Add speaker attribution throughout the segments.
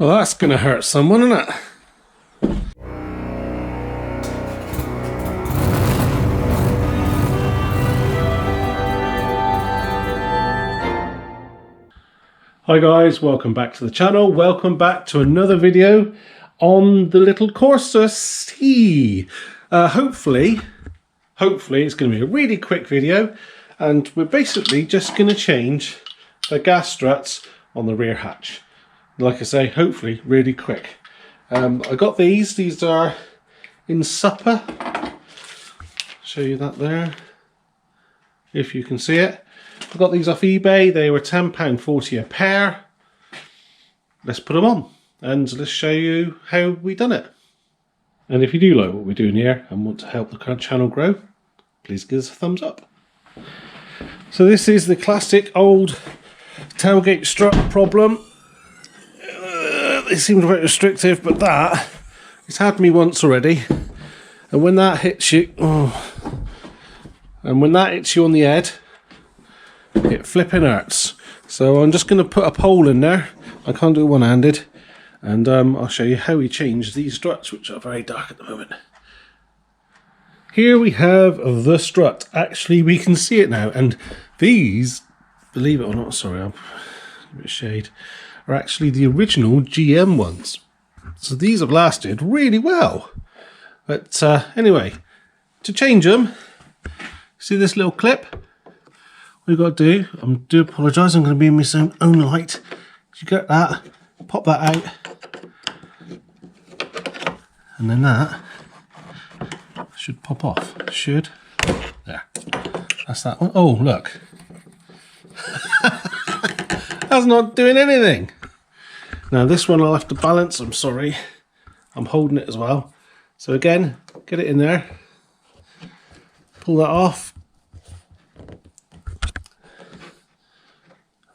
Speaker 1: Well, that's going to hurt someone, isn't it? Hi guys, welcome back to the channel. Welcome back to another video on the little Corsa C. Hopefully it's going to be a really quick video, and we're basically just going to change the gas struts on the rear hatch. Like I say, hopefully really quick. I got these are in Supper. Show you that there, if you can see it. I got these off eBay. They were £10.40 a pair. Let's put them on and let's show you how we done it. And if you do like what we're doing here and want to help the channel grow, please give us a thumbs up. So this is the classic old tailgate strut problem. They seem quite restrictive, but that, it's had me once already. And when that hits you, and when that hits you on the head, it flipping hurts. So I'm just going to put a pole in there. I can't do it one-handed. And I'll show you how we change these struts, which are very dark at the moment. Here we have the strut. Actually, we can see it now. And these, believe it or not, sorry, I'm a bit of shade, are actually the original GM ones. So these have lasted really well. But anyway, to change them, see this little clip? What you've got to do, I do apologise, I'm going to be in my own light. You get that, pop that out, and then that should pop off. Should. There. That's that one. Oh, look. That's not doing anything. Now this one I'll have to balance, I'm sorry. I'm holding it as well. So again, get it in there. Pull that off.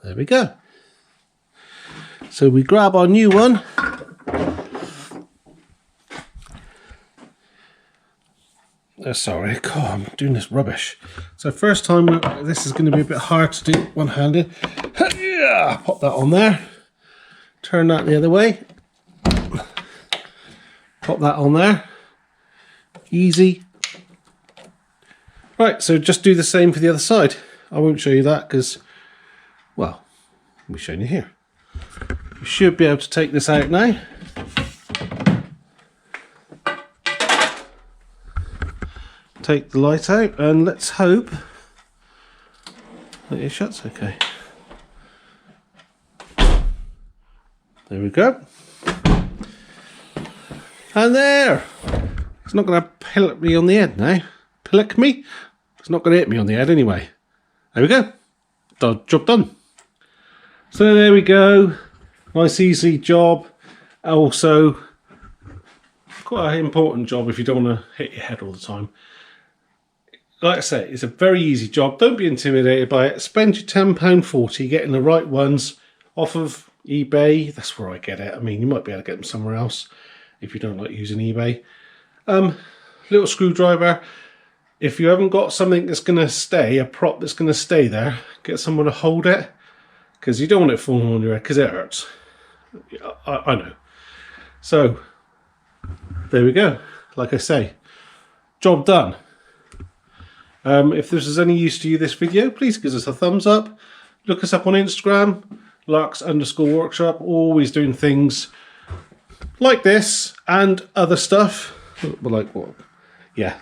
Speaker 1: There we go. So we grab our new one. Sorry, God, I'm doing this rubbish. So first time, this is going to be a bit hard to do one-handed. Pop that on there. Turn that the other way. Pop that on there. Easy. Right, so just do the same for the other side. I won't show you that because, well, we're showing you here. You should be able to take this out now. Take the light out and let's hope that it shuts okay. There we go. And there! It's not going to pillock me on the head now. Pillock me? It's not going to hit me on the head anyway. There we go. Job done. So there we go. Nice easy job. Also, quite an important job if you don't want to hit your head all the time. Like I say, it's a very easy job. Don't be intimidated by it. Spend your £10.40 getting the right ones off of eBay. That's where I get it. I mean, you might be able to get them somewhere else if you don't like using eBay. Little screwdriver. If you haven't got something that's going to stay, a prop that's going to stay there, get someone to hold it, because you don't want it falling on your head because it hurts. I know. So, there we go. Like I say, job done. If this is any use to you, this video, please give us a thumbs up. Look us up on Instagram, Larks_workshop, always doing things like this and other stuff. Like what? Yeah.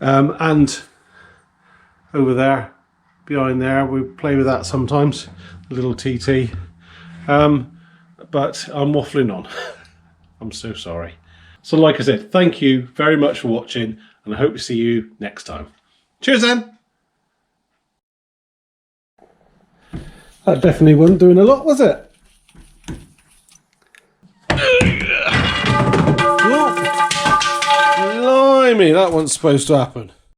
Speaker 1: And over there, behind there, we play with that sometimes, a little TT. But I'm waffling on. I'm so sorry. So like I said, thank you very much for watching, and I hope to see you next time. Cheers then! That definitely wasn't doing a lot, was it? Whoa. Blimey, that wasn't supposed to happen.